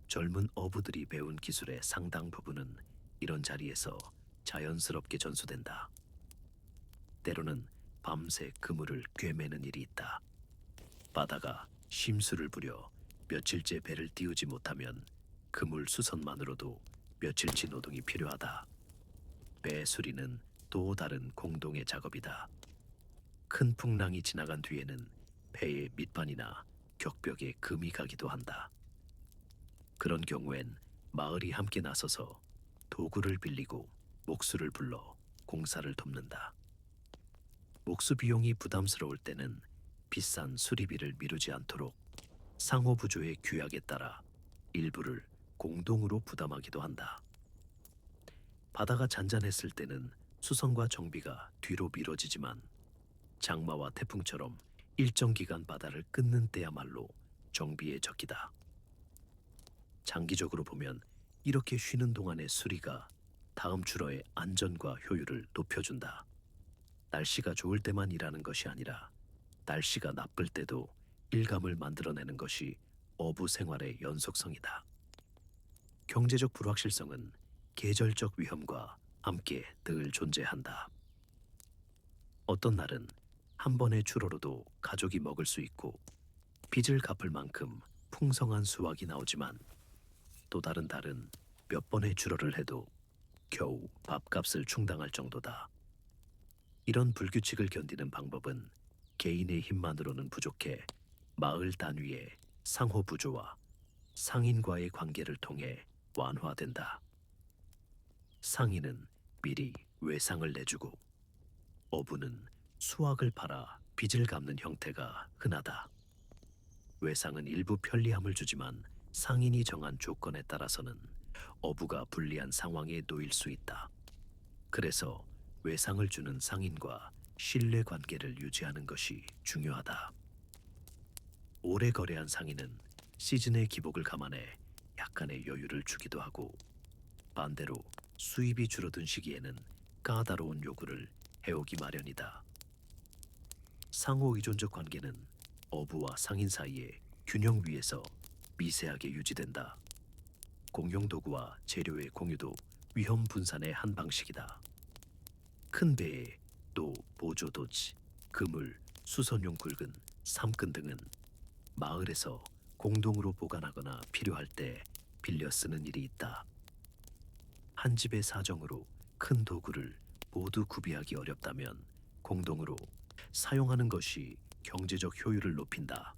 젊은 어부들이 배운 기술의 상당 부분은 이런 자리에서 자연스럽게 전수된다. 때로는 밤새 그물을 꿰매는 일이 있다. 바다가 심수를 부려 며칠째 배를 띄우지 못하면 그물 수선만으로도 며칠치 노동이 필요하다. 배 수리는 또 다른 공동의 작업이다. 큰 풍랑이 지나간 뒤에는 배의 밑판이나 격벽에 금이 가기도 한다. 그런 경우엔 마을이 함께 나서서 도구를 빌리고 목수를 불러 공사를 돕는다. 목수 비용이 부담스러울 때는 비싼 수리비를 미루지 않도록 상호부조의 규약에 따라 일부를 공동으로 부담하기도 한다. 바다가 잔잔했을 때는 수선과 정비가 뒤로 미뤄지지만, 장마와 태풍처럼 일정 기간 바다를 끊는 때야말로 정비의 적기다. 장기적으로 보면 이렇게 쉬는 동안의 수리가 다음 출어의 안전과 효율을 높여준다. 날씨가 좋을 때만 일하는 것이 아니라 날씨가 나쁠 때도 일감을 만들어내는 것이 어부 생활의 연속성이다. 경제적 불확실성은 계절적 위험과 함께 늘 존재한다. 어떤 날은 한 번의 출어로도 가족이 먹을 수 있고 빚을 갚을 만큼 풍성한 수확이 나오지만, 또 다른 달은 몇 번의 출어를 해도 겨우 밥값을 충당할 정도다. 이런 불규칙을 견디는 방법은 개인의 힘만으로는 부족해 마을 단위의 상호부조와 상인과의 관계를 통해 완화된다. 상인은 미리 외상을 내주고, 어부는 수확을 팔아 빚을 갚는 형태가 흔하다. 외상은 일부 편리함을 주지만 상인이 정한 조건에 따라서는 어부가 불리한 상황에 놓일 수 있다. 그래서 외상을 주는 상인과 신뢰 관계를 유지하는 것이 중요하다. 오래 거래한 상인은 시즌의 기복을 감안해 약간의 여유를 주기도 하고, 반대로 수입이 줄어든 시기에는 까다로운 요구를 해오기 마련이다. 상호 의존적 관계는 어부와 상인 사이의 균형 위에서 미세하게 유지된다. 공용 도구와 재료의 공유도 위험 분산의 한 방식이다. 큰 배에 또 보조도치, 그물, 수선용 굵은 삼근 등은 마을에서 공동으로 보관하거나 필요할 때 빌려 쓰는 일이 있다. 한 집의 사정으로 큰 도구를 모두 구비하기 어렵다면 공동으로 사용하는 것이 경제적 효율을 높인다.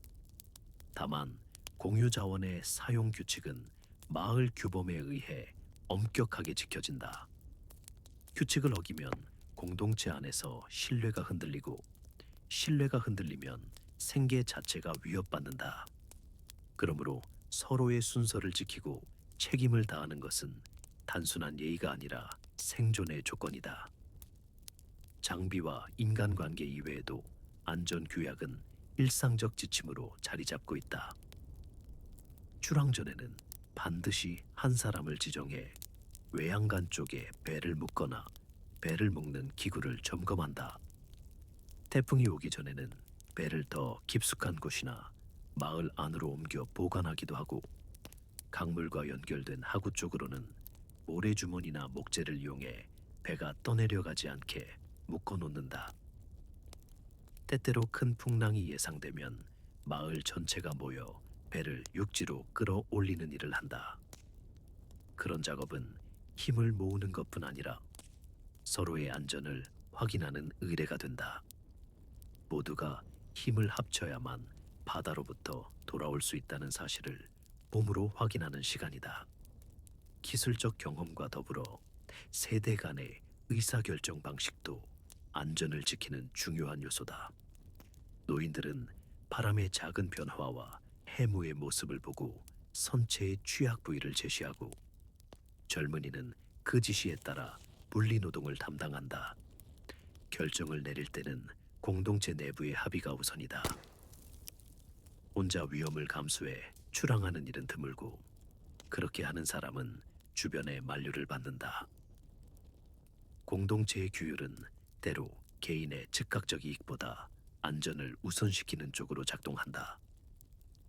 다만 공유 자원의 사용 규칙은 마을 규범에 의해 엄격하게 지켜진다. 규칙을 어기면 공동체 안에서 신뢰가 흔들리고, 신뢰가 흔들리면 생계 자체가 위협받는다. 그러므로 서로의 순서를 지키고 책임을 다하는 것은 단순한 예의가 아니라 생존의 조건이다. 장비와 인간관계 이외에도 안전규약은 일상적 지침으로 자리 잡고 있다. 출항 전에는 반드시 한 사람을 지정해 외양간 쪽에 배를 묶거나 배를 묶는 기구를 점검한다. 태풍이 오기 전에는 배를 더 깊숙한 곳이나 마을 안으로 옮겨 보관하기도 하고, 강물과 연결된 하구 쪽으로는 모래주머니나 목재를 이용해 배가 떠내려가지 않게 묶어놓는다. 때때로 큰 풍랑이 예상되면 마을 전체가 모여 배를 육지로 끌어올리는 일을 한다. 그런 작업은 힘을 모으는 것뿐 아니라 서로의 안전을 확인하는 의뢰가 된다. 모두가 힘을 합쳐야만 바다로부터 돌아올 수 있다는 사실을 몸으로 확인하는 시간이다. 기술적 경험과 더불어 세대 간의 의사결정 방식도 안전을 지키는 중요한 요소다. 노인들은 바람의 작은 변화와 해무의 모습을 보고 선체의 취약 부위를 제시하고, 젊은이는 그 지시에 따라 분리노동을 담당한다. 결정을 내릴 때는 공동체 내부의 합의가 우선이다. 혼자 위험을 감수해 출항하는 일은 드물고, 그렇게 하는 사람은 주변의 만류를 받는다. 공동체의 규율은 때로 개인의 즉각적 이익보다 안전을 우선시키는 쪽으로 작동한다.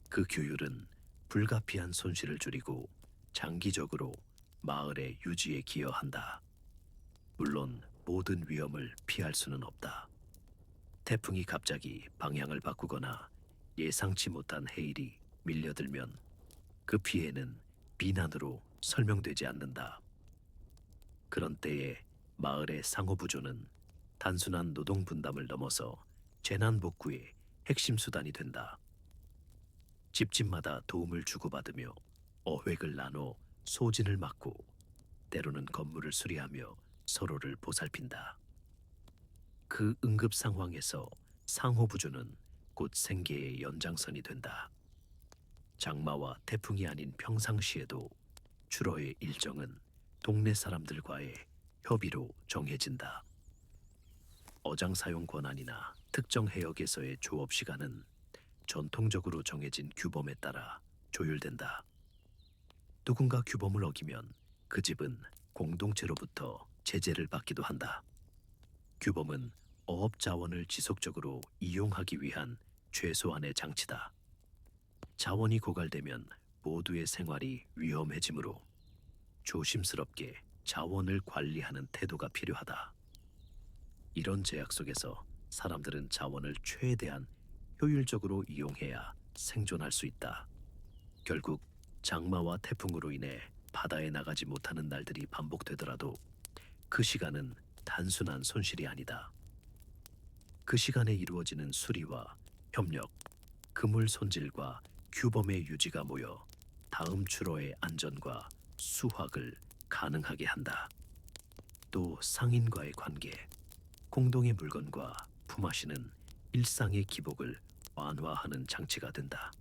그 규율은 불가피한 손실을 줄이고 장기적으로 마을의 유지에 기여한다. 물론 모든 위험을 피할 수는 없다. 태풍이 갑자기 방향을 바꾸거나 예상치 못한 해일이 밀려들면 그 피해는 비난으로 설명되지 않는다. 그런 때에 마을의 상호부조는 단순한 노동 분담을 넘어서 재난 복구의 핵심 수단이 된다. 집집마다 도움을 주고받으며 어획을 나눠 소진을 막고, 때로는 건물을 수리하며 서로를 보살핀다. 그 응급 상황에서 상호부조는 곧 생계의 연장선이 된다. 장마와 태풍이 아닌 평상시에도 주로의 일정은 동네 사람들과의 협의로 정해진다. 어장 사용 권한이나 특정 해역에서의 조업 시간은 전통적으로 정해진 규범에 따라 조율된다. 누군가 규범을 어기면 그 집은 공동체로부터 제재를 받기도 한다. 규범은 어업 자원을 지속적으로 이용하기 위한 최소한의 장치다. 자원이 고갈되면 모두의 생활이 위험해지므로 조심스럽게 자원을 관리하는 태도가 필요하다. 이런 제약 속에서 사람들은 자원을 최대한 효율적으로 이용해야 생존할 수 있다. 결국 장마와 태풍으로 인해 바다에 나가지 못하는 날들이 반복되더라도 그 시간은 단순한 손실이 아니다. 그 시간에 이루어지는 수리와 협력, 그물 손질과 규범의 유지가 모여 다음 출어의 안전과 수확을 가능하게 한다. 또 상인과의 관계, 공동의 물건과 품앗이는 일상의 기복을 완화하는 장치가 된다.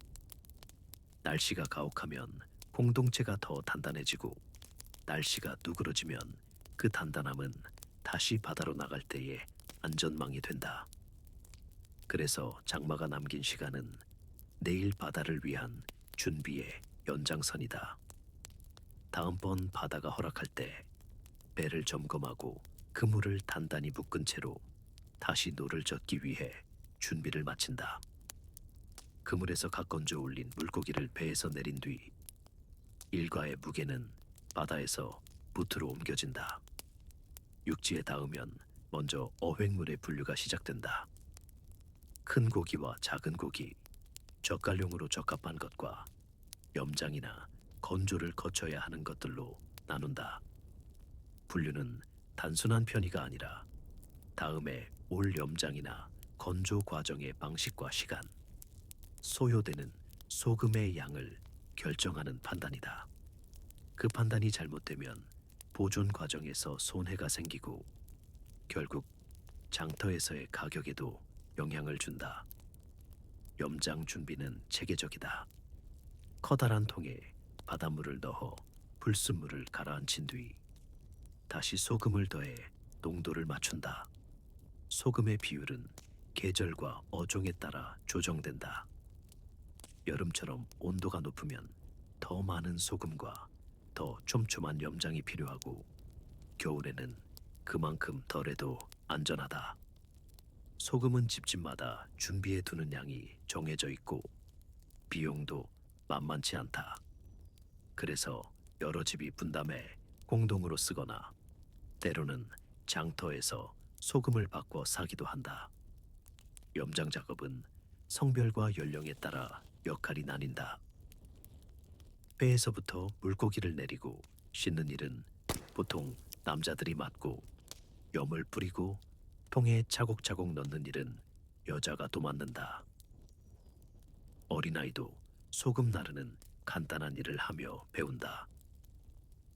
날씨가 가혹하면 공동체가 더 단단해지고, 날씨가 누그러지면 그 단단함은 다시 바다로 나갈 때에 안전망이 된다. 그래서 장마가 남긴 시간은 내일 바다를 위한 준비의 연장선이다. 다음번 바다가 허락할 때 배를 점검하고 그물을 단단히 묶은 채로 다시 노를 젓기 위해 준비를 마친다. 그물에서 각 건져 올린 물고기를 배에서 내린 뒤 일과의 무게는 바다에서 무트로 옮겨진다. 육지에 닿으면 먼저 어획물의 분류가 시작된다. 큰 고기와 작은 고기, 젓갈용으로 적합한 것과 염장이나 건조를 거쳐야 하는 것들로 나눈다. 분류는 단순한 편의가 아니라 다음에 올 염장이나 건조 과정의 방식과 시간, 소요되는 소금의 양을 결정하는 판단이다. 그 판단이 잘못되면 보존 과정에서 손해가 생기고 결국 장터에서의 가격에도 영향을 준다. 염장 준비는 체계적이다. 커다란 통에 바닷물을 넣어 불순물을 가라앉힌 뒤 다시 소금을 더해 농도를 맞춘다. 소금의 비율은 계절과 어종에 따라 조정된다. 여름처럼 온도가 높으면 더 많은 소금과 더 촘촘한 염장이 필요하고 겨울에는 그만큼 덜해도 안전하다. 소금은 집집마다 준비해 두는 양이 정해져 있고 비용도 만만치 않다. 그래서 여러 집이 분담해 공동으로 쓰거나 때로는 장터에서 소금을 바꿔 사기도 한다. 염장 작업은 성별과 연령에 따라 역할이 나뉜다. 배에서부터 물고기를 내리고 씻는 일은 보통 남자들이 맡고 염을 뿌리고 통에 차곡차곡 넣는 일은 여자가 도맡는다. 어린아이도 소금 나르는 간단한 일을 하며 배운다.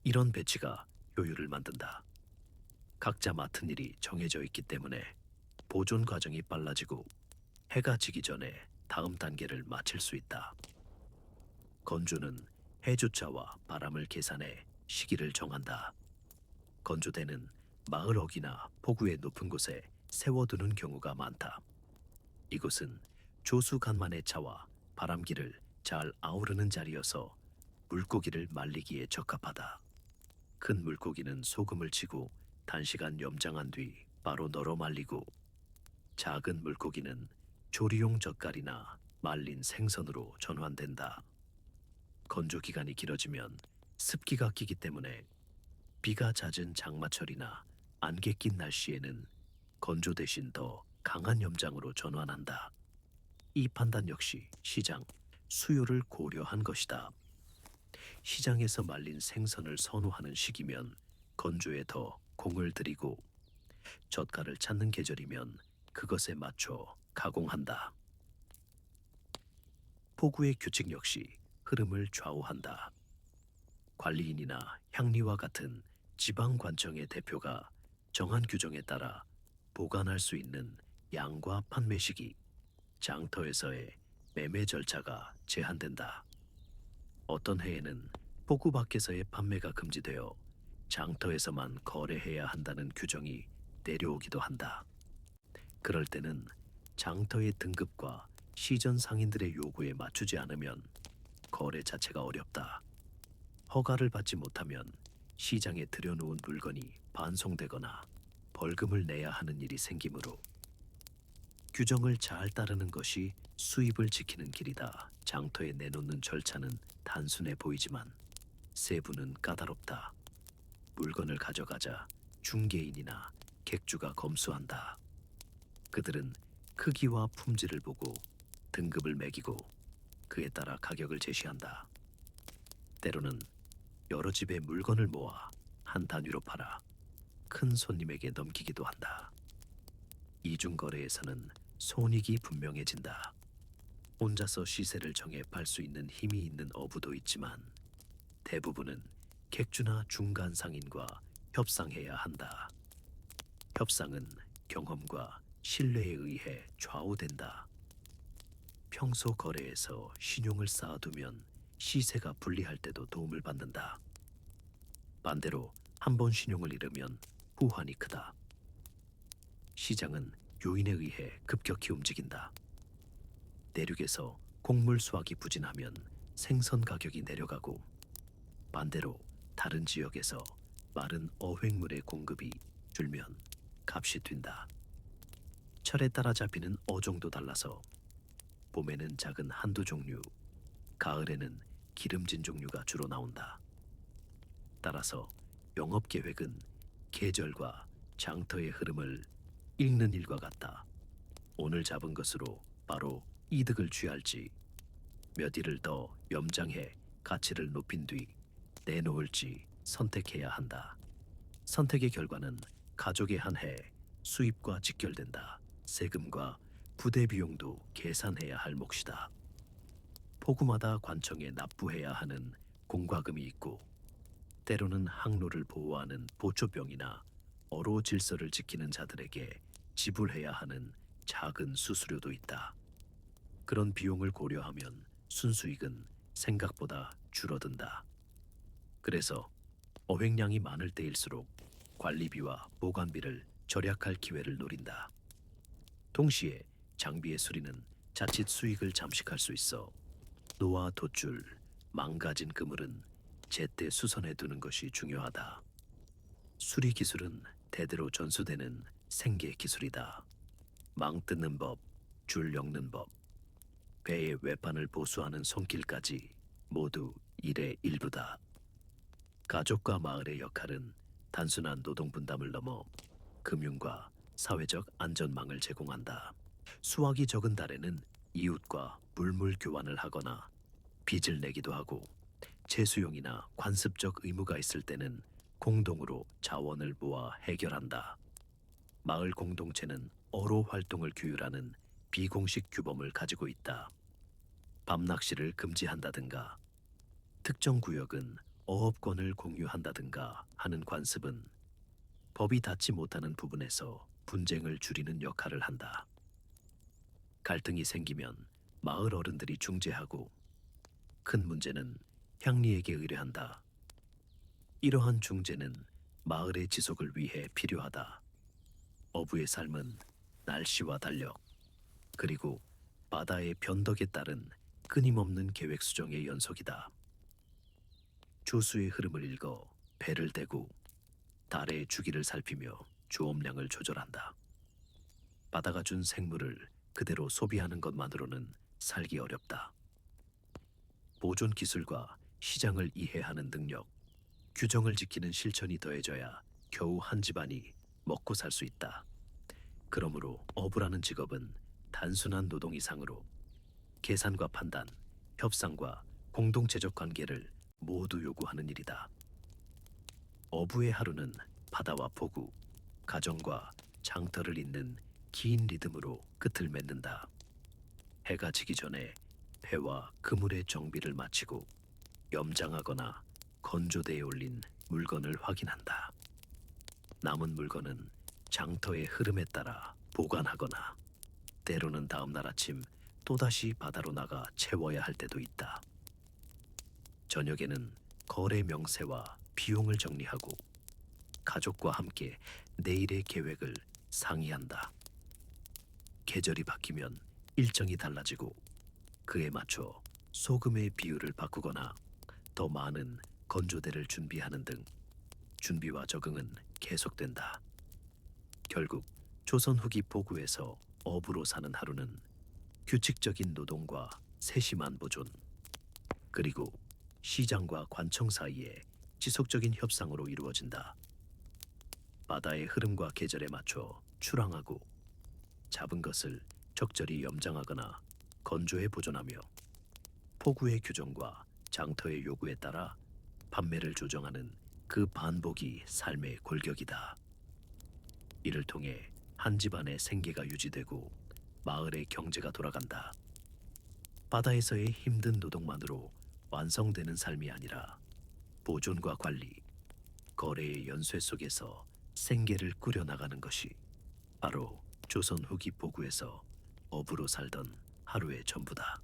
이런 배치가 효율을 만든다. 각자 맡은 일이 정해져 있기 때문에 보존 과정이 빨라지고 해가 지기 전에 다음 단계를 마칠 수 있다. 건조는 해조차와 바람을 계산해 시기를 정한다. 건조대는 마을 어귀나 포구의 높은 곳에 세워두는 경우가 많다. 이곳은 조수간만의 차와 바람기를 잘 아우르는 자리여서 물고기를 말리기에 적합하다. 큰 물고기는 소금을 치고 단시간 염장한 뒤 바로 널어 말리고 작은 물고기는 조리용 젓갈이나 말린 생선으로 전환된다. 건조 기간이 길어지면 습기가 끼기 때문에 비가 잦은 장마철이나 안개 낀 날씨에는 건조 대신 더 강한 염장으로 전환한다. 이 판단 역시 시장, 수요를 고려한 것이다. 시장에서 말린 생선을 선호하는 시기면 건조에 더 공을 들이고 젓갈을 찾는 계절이면 그것에 맞춰 가공한다. 포구의 규칙 역시 흐름을 좌우한다. 관리인이나 향리와 같은 지방관청의 대표가 정한 규정에 따라 보관할 수 있는 양과 판매 시기, 장터에서의 매매 절차가 제한된다. 어떤 해에는 포구 밖에서의 판매가 금지되어 장터에서만 거래해야 한다는 규정이 내려오기도 한다. 그럴 때는 장터의 등급과 시전 상인들의 요구에 맞추지 않으면 거래 자체가 어렵다. 허가를 받지 못하면 시장에 들여놓은 물건이 반송되거나 벌금을 내야 하는 일이 생기므로 규정을 잘 따르는 것이 수입을 지키는 길이다. 장터에 내놓는 절차는 단순해 보이지만 세부는 까다롭다. 물건을 가져가자 중개인이나 객주가 검수한다. 그들은 크기와 품질을 보고 등급을 매기고 그에 따라 가격을 제시한다. 때로는 여러 집의 물건을 모아 한 단위로 팔아 큰 손님에게 넘기기도 한다. 이중거래에서는 손익이 분명해진다. 혼자서 시세를 정해 팔 수 있는 힘이 있는 어부도 있지만 대부분은 객주나 중간 상인과 협상해야 한다. 협상은 경험과 신뢰에 의해 좌우된다. 평소 거래에서 신용을 쌓아두면 시세가 불리할 때도 도움을 받는다. 반대로 한 번 신용을 잃으면 후환이 크다. 시장은 요인에 의해 급격히 움직인다. 내륙에서 곡물 수확이 부진하면 생선 가격이 내려가고, 반대로 다른 지역에서 마른 어획물의 공급이 줄면 값이 뛴다. 철에 따라 잡히는 어종도 달라서 봄에는 작은 한두 종류, 가을에는 기름진 종류가 주로 나온다. 따라서 영업 계획은 계절과 장터의 흐름을 읽는 일과 같다. 오늘 잡은 것으로 바로 이득을 취할지, 몇 일을 더 염장해 가치를 높인 뒤 내놓을지 선택해야 한다. 선택의 결과는 가족의 한 해 수입과 직결된다. 세금과 부대 비용도 계산해야 할 몫이다. 포구마다 관청에 납부해야 하는 공과금이 있고, 때로는 항로를 보호하는 보초병이나 어로 질서를 지키는 자들에게 지불해야 하는 작은 수수료도 있다. 그런 비용을 고려하면 순수익은 생각보다 줄어든다. 그래서 어획량이 많을 때일수록 관리비와 보관비를 절약할 기회를 노린다. 동시에 장비의 수리는 자칫 수익을 잠식할 수 있어 노와 돛줄, 망가진 그물은 제때 수선해 두는 것이 중요하다. 수리 기술은 대대로 전수되는 생계 기술이다. 망 뜯는 법, 줄 엮는 법, 배의 외판을 보수하는 손길까지 모두 일의 일부다. 가족과 마을의 역할은 단순한 노동 분담을 넘어 금융과 사회적 안전망을 제공한다. 수확이 적은 달에는 이웃과 물물 교환을 하거나 빚을 내기도 하고, 채수용이나 관습적 의무가 있을 때는 공동으로 자원을 모아 해결한다. 마을 공동체는 어로 활동을 규율하는 비공식 규범을 가지고 있다. 밤낚시를 금지한다든가, 특정 구역은 어업권을 공유한다든가 하는 관습은 법이 닿지 못하는 부분에서 분쟁을 줄이는 역할을 한다. 갈등이 생기면 마을 어른들이 중재하고, 큰 문제는 향리에게 의뢰한다. 이러한 중재는 마을의 지속을 위해 필요하다. 어부의 삶은 날씨와 달력, 그리고 바다의 변덕에 따른 끊임없는 계획 수정의 연속이다. 조수의 흐름을 읽어 배를 대고 달의 주기를 살피며 조업량을 조절한다. 바다가 준 생물을 그대로 소비하는 것만으로는 살기 어렵다. 보존 기술과 시장을 이해하는 능력, 규정을 지키는 실천이 더해져야 겨우 한 집안이 먹고 살 수 있다. 그러므로 어부라는 직업은 단순한 노동 이상으로 계산과 판단, 협상과 공동체적 관계를 모두 요구하는 일이다. 어부의 하루는 바다와 포구, 가정과 장터를 잇는 긴 리듬으로 끝을 맺는다. 해가 지기 전에 배와 그물의 정비를 마치고 염장하거나 건조대에 올린 물건을 확인한다. 남은 물건은 장터의 흐름에 따라 보관하거나, 때로는 다음 날 아침 또다시 바다로 나가 채워야 할 때도 있다. 저녁에는 거래 명세와 비용을 정리하고 가족과 함께 내일의 계획을 상의한다. 계절이 바뀌면 일정이 달라지고, 그에 맞춰 소금의 비율을 바꾸거나 더 많은 건조대를 준비하는 등 준비와 적응은 계속된다. 결국 조선 후기 포구에서 어부로 사는 하루는 규칙적인 노동과 세심한 보존, 그리고 시장과 관청 사이에 지속적인 협상으로 이루어진다. 바다의 흐름과 계절에 맞춰 출항하고, 잡은 것을 적절히 염장하거나 건조해 보존하며, 포구의 규정과 장터의 요구에 따라 판매를 조정하는 그 반복이 삶의 골격이다. 이를 통해 한 집안의 생계가 유지되고 마을의 경제가 돌아간다. 바다에서의 힘든 노동만으로 완성되는 삶이 아니라 보존과 관리, 거래의 연쇄 속에서 생계를 꾸려나가는 것이 바로 조선 후기 포구에서 어부로 살던 하루의 전부다.